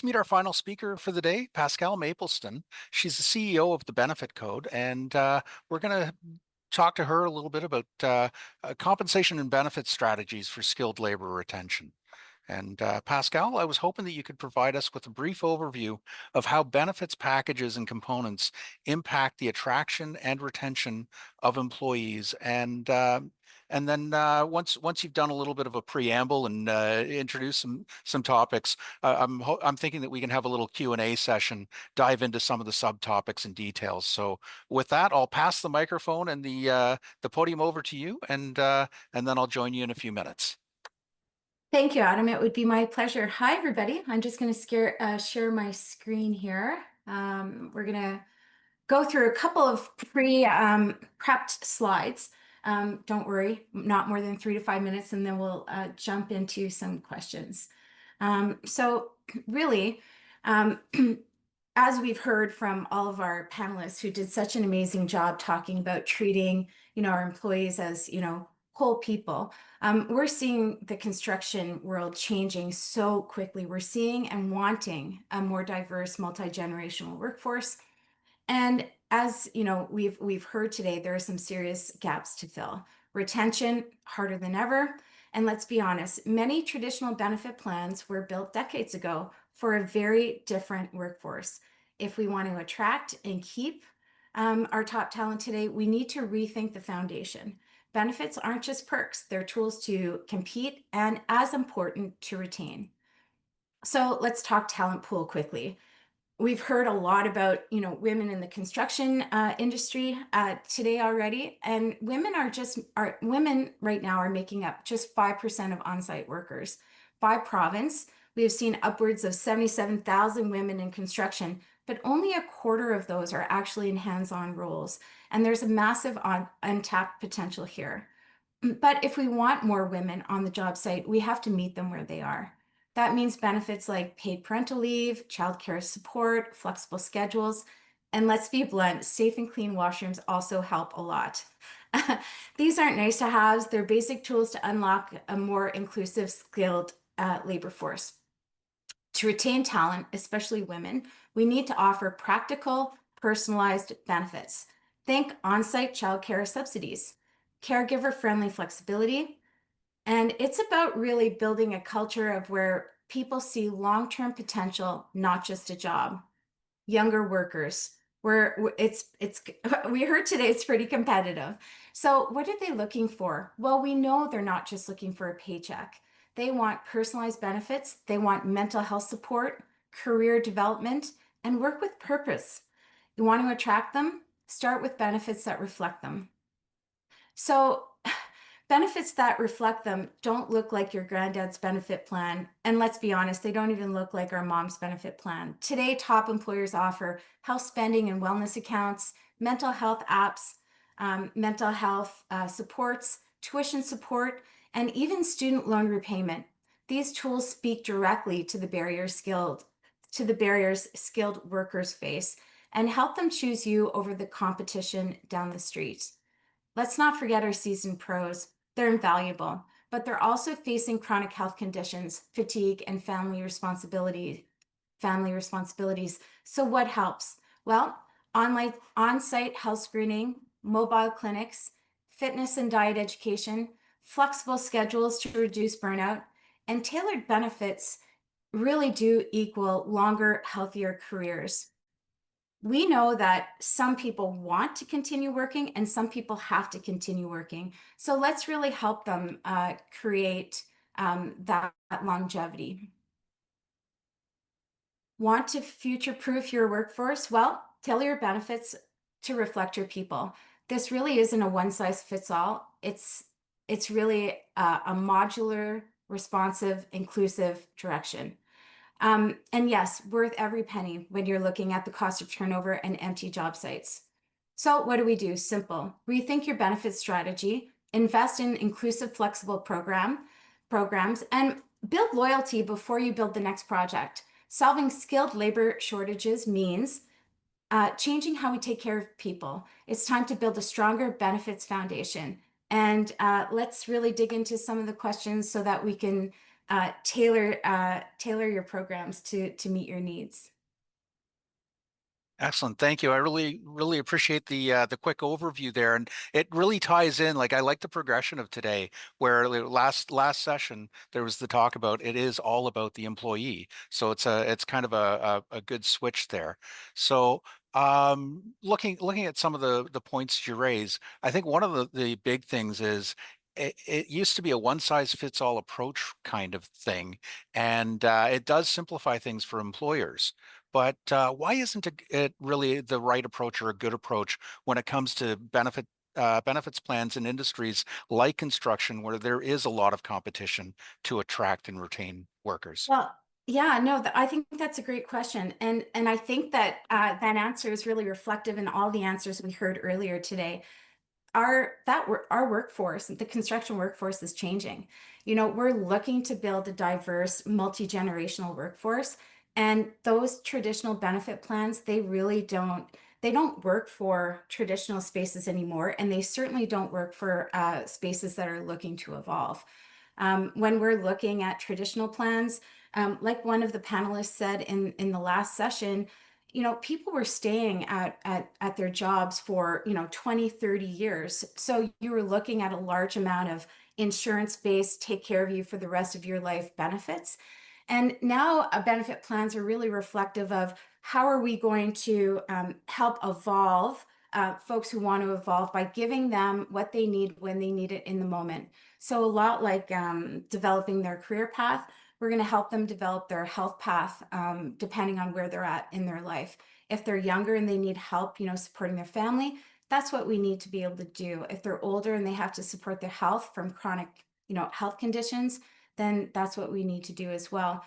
Let's meet our final speaker for the day, Pascale Mapleston. She's the CEO of the Benefit Code, and we're going to talk to her a little bit about compensation and benefit strategies for skilled labor retention. And Pascal, I was hoping that you could provide us with a brief overview of how benefits packages and components impact the attraction and retention of employees. And then once you've done a little bit of a preamble and introduce some topics, I'm thinking that we can have a little Q&A session, dive into some of the subtopics and details. So with that, I'll pass the microphone and the podium over to you, and then I'll join you in a few minutes. Thank you, Adam. It would be my pleasure. Hi, everybody. I'm just going to share my screen here. We're going to go through a couple of prepped slides. Don't worry, not more than 3 to 5 minutes, and then we'll jump into some questions. So really, as we've heard from all of our panelists who did such an amazing job talking about treating, our employees as, whole people, we're seeing the construction world changing so quickly. We're seeing and wanting a more diverse, multi-generational workforce. And as we've heard today, there are some serious gaps to fill. Retention, harder than ever. And let's be honest, many traditional benefit plans were built decades ago for a very different workforce. If we want to attract and keep our top talent today, we need to rethink the foundation. Benefits aren't just perks, they're tools to compete and, as important, to retain. So let's talk talent pool quickly. We've heard a lot about, women in the construction industry today already, and women right now are making up just 5% of on-site workers. By province, we have seen upwards of 77,000 women in construction, but only a quarter of those are actually in hands-on roles, and there's a massive untapped potential here. But if we want more women on the job site, we have to meet them where they are. That means benefits like paid parental leave, childcare support, flexible schedules, and let's be blunt, safe and clean washrooms also help a lot. These aren't nice to haves, they're basic tools to unlock a more inclusive, skilled labor force. To retain talent, especially women, we need to offer practical, personalized benefits. Think on-site childcare subsidies, caregiver-friendly flexibility, and it's about really building a culture of where people see long-term potential, not just a job. Younger workers, where we heard today it's pretty competitive. So what are they looking for? Well, we know they're not just looking for a paycheck. They want personalized benefits, they want mental health support, career development, and work with purpose. You want to attract them? Start with benefits that reflect them. So benefits that reflect them don't look like your granddad's benefit plan. And let's be honest, they don't even look like our mom's benefit plan. Today, top employers offer health spending and wellness accounts, mental health apps, mental health supports, tuition support, and even student loan repayment. These tools speak directly to the barriers skilled workers face and help them choose you over the competition down the street. Let's not forget our seasoned pros. They're invaluable, but they're also facing chronic health conditions, fatigue, and family responsibilities. So what helps? Well, on-site health screening, mobile clinics, fitness and diet education, flexible schedules to reduce burnout, and tailored benefits really do equal longer, healthier careers. We know that some people want to continue working and some people have to continue working. So let's really help them create that longevity. Want to future-proof your workforce? Well, tailor your benefits to reflect your people. This really isn't a one-size-fits-all. It's really a modular, responsive, inclusive direction. And yes, worth every penny when you're looking at the cost of turnover and empty job sites. So what do we do? Simple. Rethink your benefit strategy, invest in inclusive, flexible programs, and build loyalty before you build the next project. Solving skilled labor shortages means changing how we take care of people. It's time to build a stronger benefits foundation. And let's really dig into some of the questions so that we can tailor your programs to meet your needs. Excellent. Thank you. I really appreciate the quick overview there, and it really ties in. Like I like the progression of today, where last session there was the talk about it is all about the employee. So it's kind of a good switch there. So looking at some of the points you raise, I think one of the big things is it used to be a one size fits all approach kind of thing, and it does simplify things for employers. But why isn't it really the right approach or a good approach when it comes to benefits plans in industries like construction, where there is a lot of competition to attract and retain workers? Well, yeah, no, I think that's a great question, and I think that that answer is really reflective in all the answers we heard earlier today. Our workforce, the construction workforce, is changing. We're looking to build a diverse, multi-generational workforce, and those traditional benefit plans, they don't work for traditional spaces anymore, and they certainly don't work for spaces that are looking to evolve. When we're looking at traditional plans, like one of the panelists said in the last session, people were staying at their jobs for 20, 30 years. So you were looking at a large amount of insurance-based take care of you for the rest of your life benefits. And now benefit plans are really reflective of how are we going to help evolve folks who want to evolve by giving them what they need when they need it in the moment. So a lot like developing their career path, we're going to help them develop their health path depending on where they're at in their life. If they're younger and they need help, supporting their family, that's what we need to be able to do. If they're older and they have to support their health from chronic, health conditions, then that's what we need to do as well.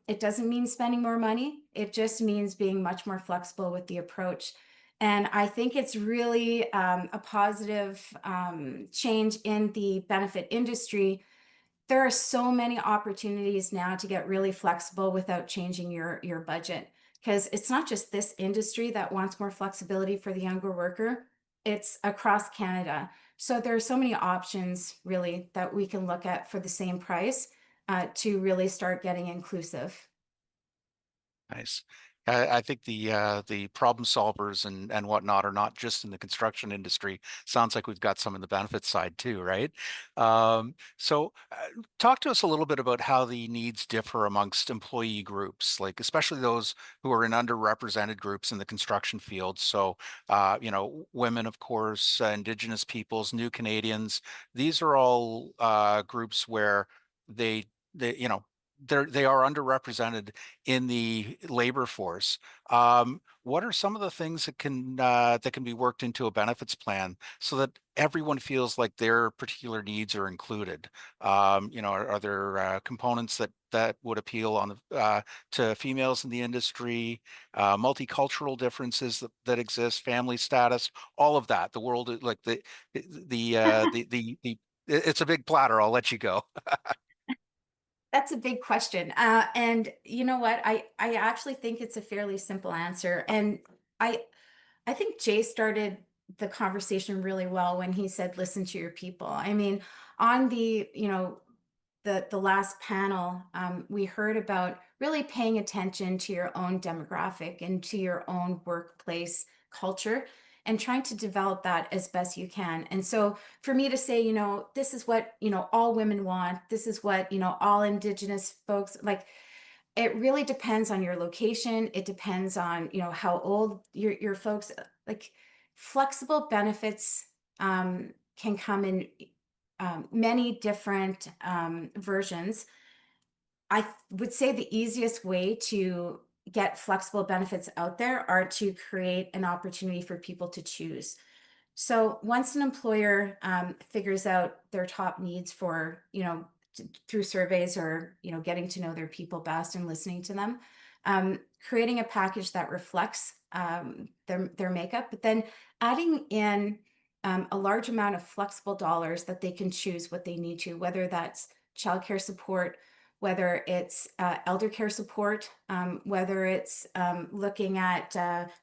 It doesn't mean spending more money. It just means being much more flexible with the approach. And I think it's really a positive change in the benefit industry. There are so many opportunities now to get really flexible without changing your budget, because it's not just this industry that wants more flexibility for the younger worker, it's across Canada. So there are so many options really that we can look at for the same price to really start getting inclusive. Nice. I think the problem solvers and whatnot are not just in the construction industry. Sounds like we've got some in the benefits side too, right? So talk to us a little bit about how the needs differ amongst employee groups, like especially those who are in underrepresented groups in the construction field. So, women, of course, Indigenous peoples, New Canadians. These are all groups where they they are underrepresented in the labor force. What are some of the things that can be worked into a benefits plan so that everyone feels like their particular needs are included? Are there components that would appeal to females in the industry, multicultural differences that exist, family status, all of that? The world, like the it's a big platter. I'll let you go. That's a big question. And you know what? I actually think it's a fairly simple answer. And I I think Jay started the conversation really well when he said, listen to your people. I mean, on the last panel, we heard about really paying attention to your own demographic and to your own workplace culture and trying to develop that as best you can. And so for me to say, this is what, all women want, this is what, all Indigenous folks like, it really depends on your location. It depends on, how old your folks like flexible benefits can come in many different versions. Would say the easiest way to get flexible benefits out there are to create an opportunity for people to choose. So once an employer figures out their top needs for, through surveys or, getting to know their people best and listening to them, creating a package that reflects their makeup, but then adding in a large amount of flexible dollars that they can choose what they need to, whether that's childcare support, whether it's elder care support, whether it's looking at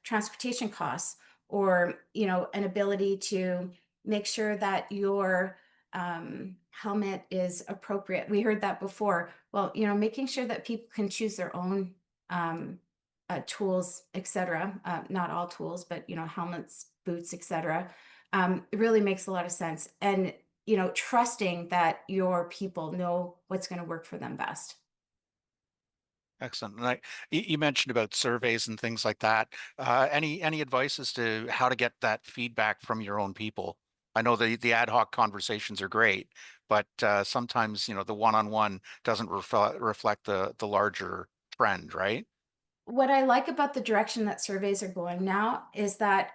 transportation costs, or an ability to make sure that your helmet is appropriate. We heard that before. Well, making sure that people can choose their own um, tools, etc. Not all tools, but helmets, boots, etc. It really makes a lot of sense. And trusting that your people know what's going to work for them best. Excellent. And you mentioned about surveys and things like that. Any advice as to how to get that feedback from your own people? I know the ad hoc conversations are great, but sometimes the one-on-one doesn't reflect the larger trend, right? What I like about the direction that surveys are going now is that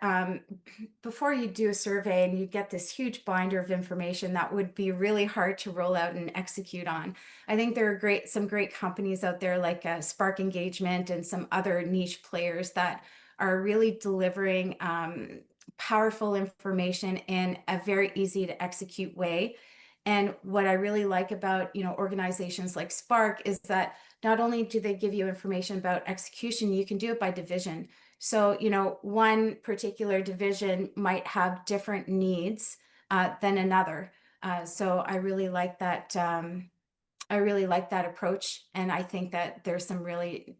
before you do a survey and you get this huge binder of information that would be really hard to roll out and execute on. I think there are some great companies out there like Spark Engagement and some other niche players that are really delivering powerful information in a very easy to execute way. And what I really like about, organizations like Spark is that not only do they give you information about execution, you can do it by division. So, one particular division might have different needs than another. So I really like that. I really like that approach, and I think that there's some really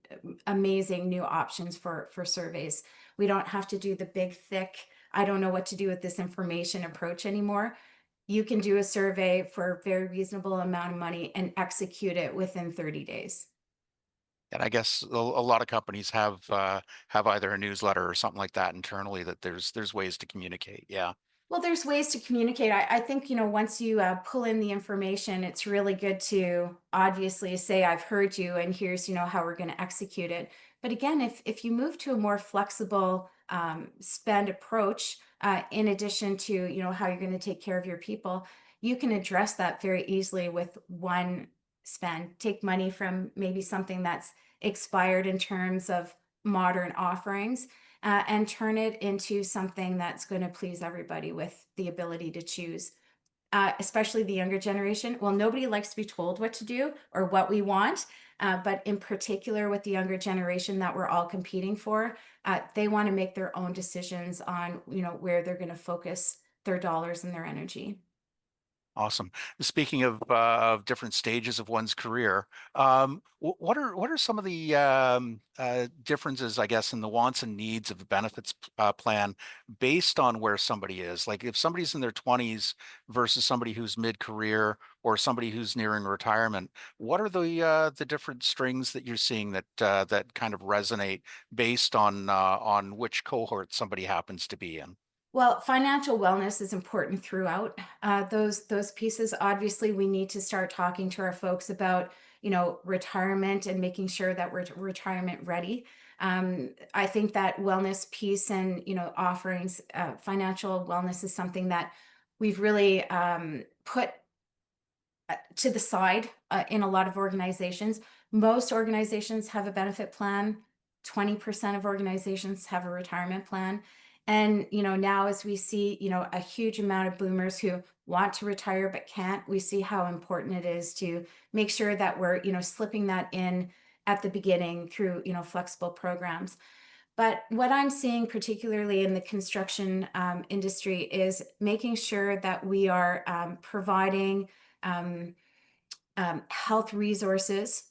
amazing new options for surveys. We don't have to do the big, thick, I don't know what to do with this information approach anymore. You can do a survey for a very reasonable amount of money and execute it within 30 days. And I guess a lot of companies have either a newsletter or something like that internally that there's ways to communicate. Yeah. Well, there's ways to communicate. I think, once you pull in the information, it's really good to obviously say, I've heard you, and here's, how we're going to execute it. But again, if you move to a more flexible spend approach, in addition to, how you're going to take care of your people, you can address that very easily with one spend. Take money from maybe something that's expired in terms of modern offerings and turn it into something that's going to please everybody with the ability to choose, especially the younger generation. Well, nobody likes to be told what to do or what we want, but in particular with the younger generation that we're all competing for, they want to make their own decisions on where they're going to focus their dollars and their energy. Awesome. Speaking of different stages of one's career, what are some of the differences, I guess, in the wants and needs of the benefits plan based on where somebody is? Like if somebody's in their 20s versus somebody who's mid-career or somebody who's nearing retirement, what are the different strings that you're seeing that kind of resonate based on which cohort somebody happens to be in? Well, financial wellness is important throughout those pieces. Obviously, we need to start talking to our folks about retirement and making sure that we're retirement ready. I think that wellness piece and offerings, financial wellness is something that we've really put to the side in a lot of organizations. Most organizations have a benefit plan. 20% of organizations have a retirement plan. And now as we see, a huge amount of boomers who want to retire but can't, we see how important it is to make sure that we're, slipping that in at the beginning through, flexible programs. But what I'm seeing, particularly in the construction industry, is making sure that we are providing um, health resources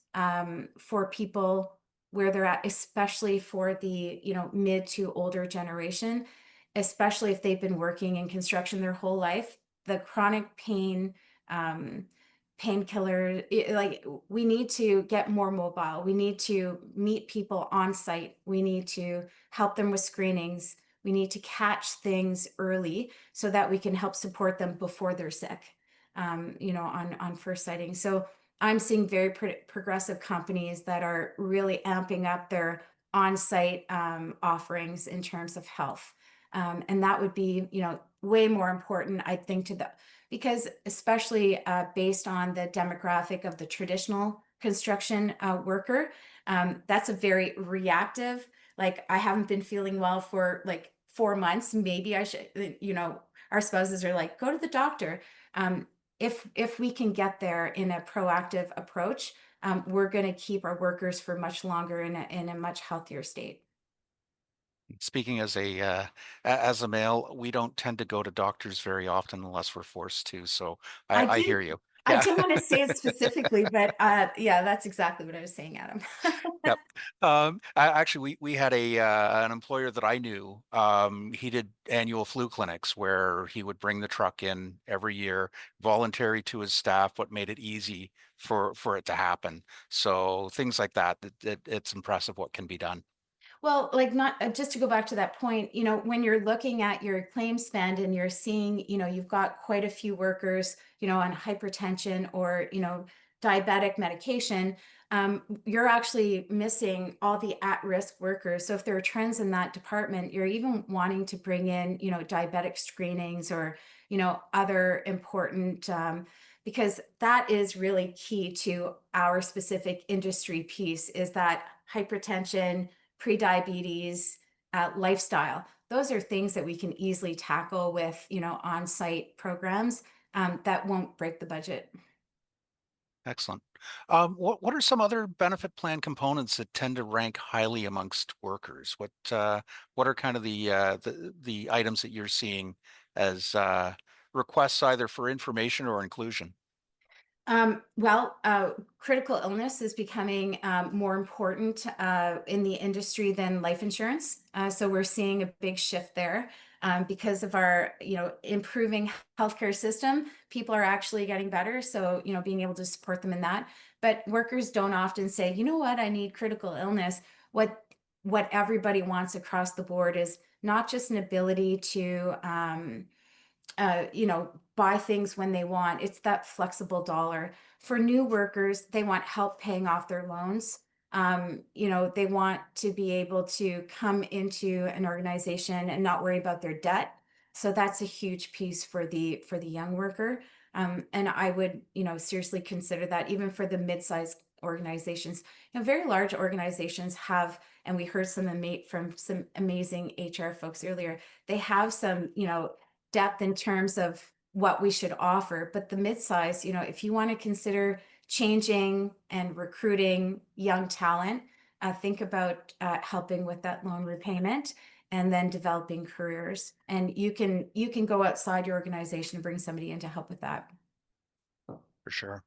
for people where they're at, especially for the mid to older generation, especially if they've been working in construction their whole life. The chronic pain, um, painkiller, like we need to get more mobile. We need to meet people on site. We need to help them with screenings. We need to catch things early so that we can help support them before they're sick, on first sighting. So I'm seeing very progressive companies that are really amping up their on-site offerings in terms of health. And that would be, way more important, I think, because especially based on the demographic of the traditional construction worker, that's a very reactive, like, I haven't been feeling well for like 4 months. Maybe I should, our spouses are like, go to the doctor. Um, if we can get there in a proactive approach, we're going to keep our workers for much longer in a much healthier state. Speaking as a male, we don't tend to go to doctors very often unless we're forced to. So I I hear didn't you. I Yeah. didn't want to say it specifically, but yeah, that's exactly what I was saying, Adam. Yep. Actually, we had a an employer that I knew. He did annual flu clinics where he would bring the truck in every year, voluntary to his staff, but made it easy for it to happen. So things like that, it's impressive what can be done. Well, like not just to go back to that point, when you're looking at your claim spend and you're seeing, you've got quite a few workers, on hypertension or, diabetic medication, you're actually missing all the at-risk workers. So if there are trends in that department, you're even wanting to bring in, diabetic screenings or, other important, because that is really key to our specific industry piece is that hypertension, pre-diabetes, lifestyle. Those are things that we can easily tackle with, on-site programs that won't break the budget. Excellent. What are some other benefit plan components that tend to rank highly amongst workers? What are kind of the items that you're seeing as requests either for information or inclusion? Critical illness is becoming more important in the industry than life insurance. So we're seeing a big shift there because of our, improving healthcare system. People are actually getting better. So, being able to support them in that. But workers don't often say, you know what, I need critical illness. What everybody wants across the board is not just an ability to buy things when they want. It's that flexible dollar. For new workers, they want help paying off their loans. They want to be able to come into an organization and not worry about their debt. So that's a huge piece for the young worker. And I would, seriously consider that even for the mid-sized organizations. Very large organizations have, and we heard from some amazing HR folks earlier, they have some, depth in terms of what we should offer. But the mid-size, if you want to consider changing and recruiting young talent, think about helping with that loan repayment and then developing careers. And you can go outside your organization and bring somebody in to help with that. For sure.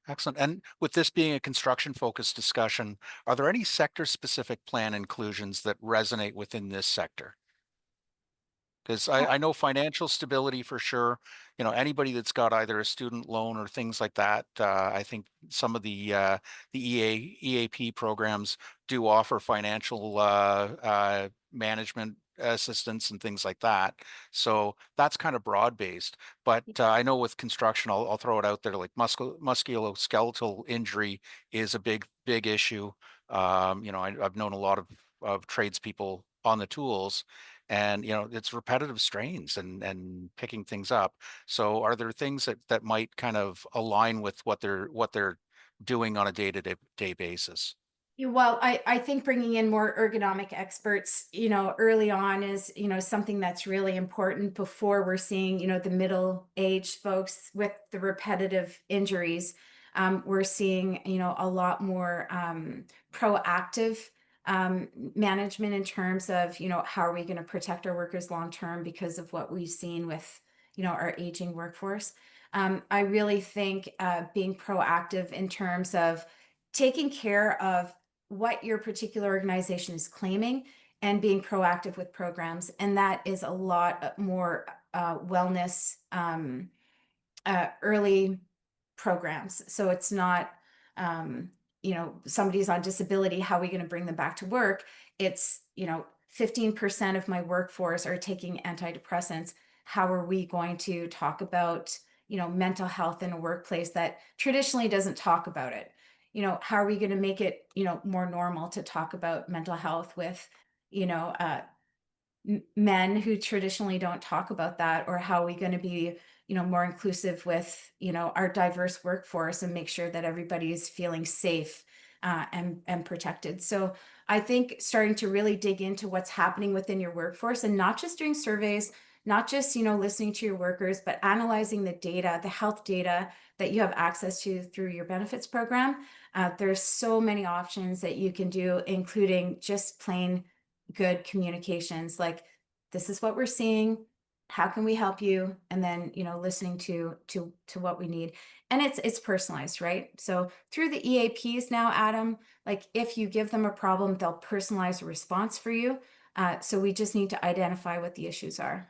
Excellent. And with this being a construction focused discussion, are there any sector specific plan inclusions that resonate within this sector? Because I know financial stability for sure. You know, anybody that's got either a student loan or things like that, I think some of the EAP programs do offer financial management assistance and things like that. So that's kind of broad based. But I know with construction, I'll throw it out there like musculoskeletal injury is a big issue. You know, I've known a lot of tradespeople on the tools and you know it's repetitive strains and picking things up. So are there things that might kind of align with what they're doing on a day-to-day basis? Well, I think bringing in more ergonomic experts, early on is, something that's really important before we're seeing, the middle-aged folks with the repetitive injuries. We're seeing, a lot more proactive management in terms of, how are we going to protect our workers long term because of what we've seen with, our aging workforce. I really think being proactive in terms of taking care of what your particular organization is claiming and being proactive with programs. And that is a lot more wellness early programs. So it's not, somebody's on disability, how are we going to bring them back to work? It's, 15% of my workforce are taking antidepressants. How are we going to talk about, mental health in a workplace that traditionally doesn't talk about it? How are we going to make it, more normal to talk about mental health with, you know, uh, men who traditionally don't talk about that, or how are we going to be, more inclusive with, our diverse workforce and make sure that everybody is feeling safe and protected. So I think starting to really dig into what's happening within your workforce and not just doing surveys, not just, listening to your workers, but analyzing the data, the health data that you have access to through your benefits program. There's so many options that you can do, including just plain good communications, like, this is what we're seeing, how can we help you, and then listening to what we need. And it's personalized, right? So through the EAPs now, Adam, like, if you give them a problem, they'll personalize a response for you. So we just need to identify what the issues are.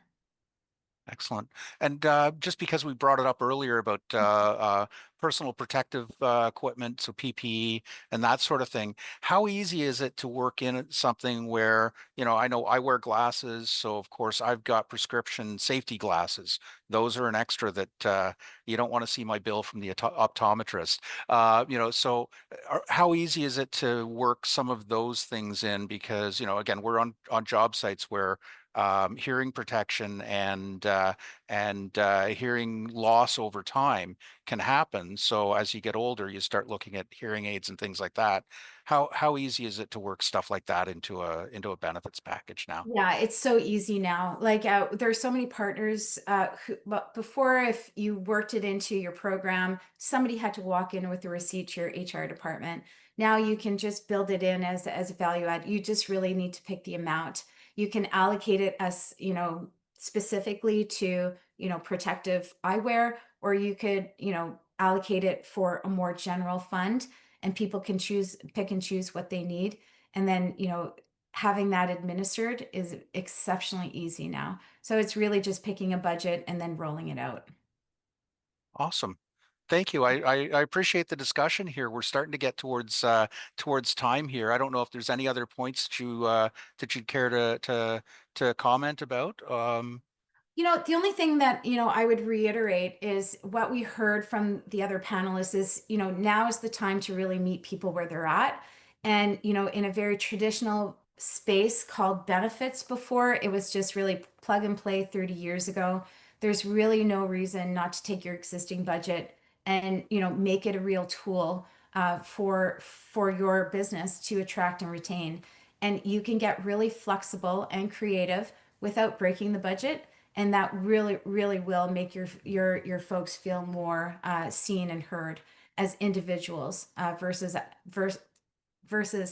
Excellent. And just because we brought it up earlier about personal protective equipment, so PPE and that sort of thing, how easy is it to work in something where, I know I wear glasses, so of course I've got prescription safety glasses. Those are an extra that you don't want to see my bill from the optometrist. So how easy is it to work some of those things in? Because, again, we're on job sites where hearing protection and hearing loss over time can happen. So as you get older, you start looking at hearing aids and things like that. How easy is it to work stuff like that into a benefits package now? Yeah, it's so easy now. Like, there's so many partners but before, if you worked it into your program, somebody had to walk in with a receipt to your HR department. Now you can just build it in as a value add. You just really need to pick the amount. You can allocate it as, specifically to, protective eyewear, or you could, allocate it for a more general fund, and people can pick and choose what they need. And then, having that administered is exceptionally easy now. So it's really just picking a budget and then rolling it out. Awesome. Thank you. I appreciate the discussion here. We're starting to get towards time here. I don't know if there's any other points that you'd care to comment about. The only thing that, I would reiterate is what we heard from the other panelists is, now is the time to really meet people where they're at. And, in a very traditional space called benefits before, it was just really plug and play 30 years ago. There's really no reason not to take your existing budget and, make it a real tool for your business to attract and retain. And you can get really flexible and creative without breaking the budget, and that really will make your folks feel more seen and heard as individuals, versus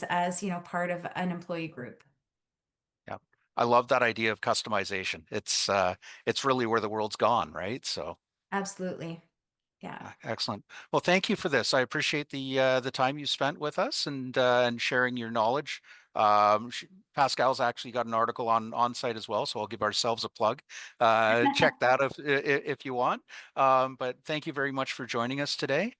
as, part of an employee group. Yeah. I love that idea of customization. It's really where the world's gone, right? So Absolutely. Yeah. excellent. Well, thank you for this. I appreciate the time you spent with us and sharing your knowledge. Pascal's actually got an article on site as well, so I'll give ourselves a plug. Check that if you want. But thank you very much for joining us today.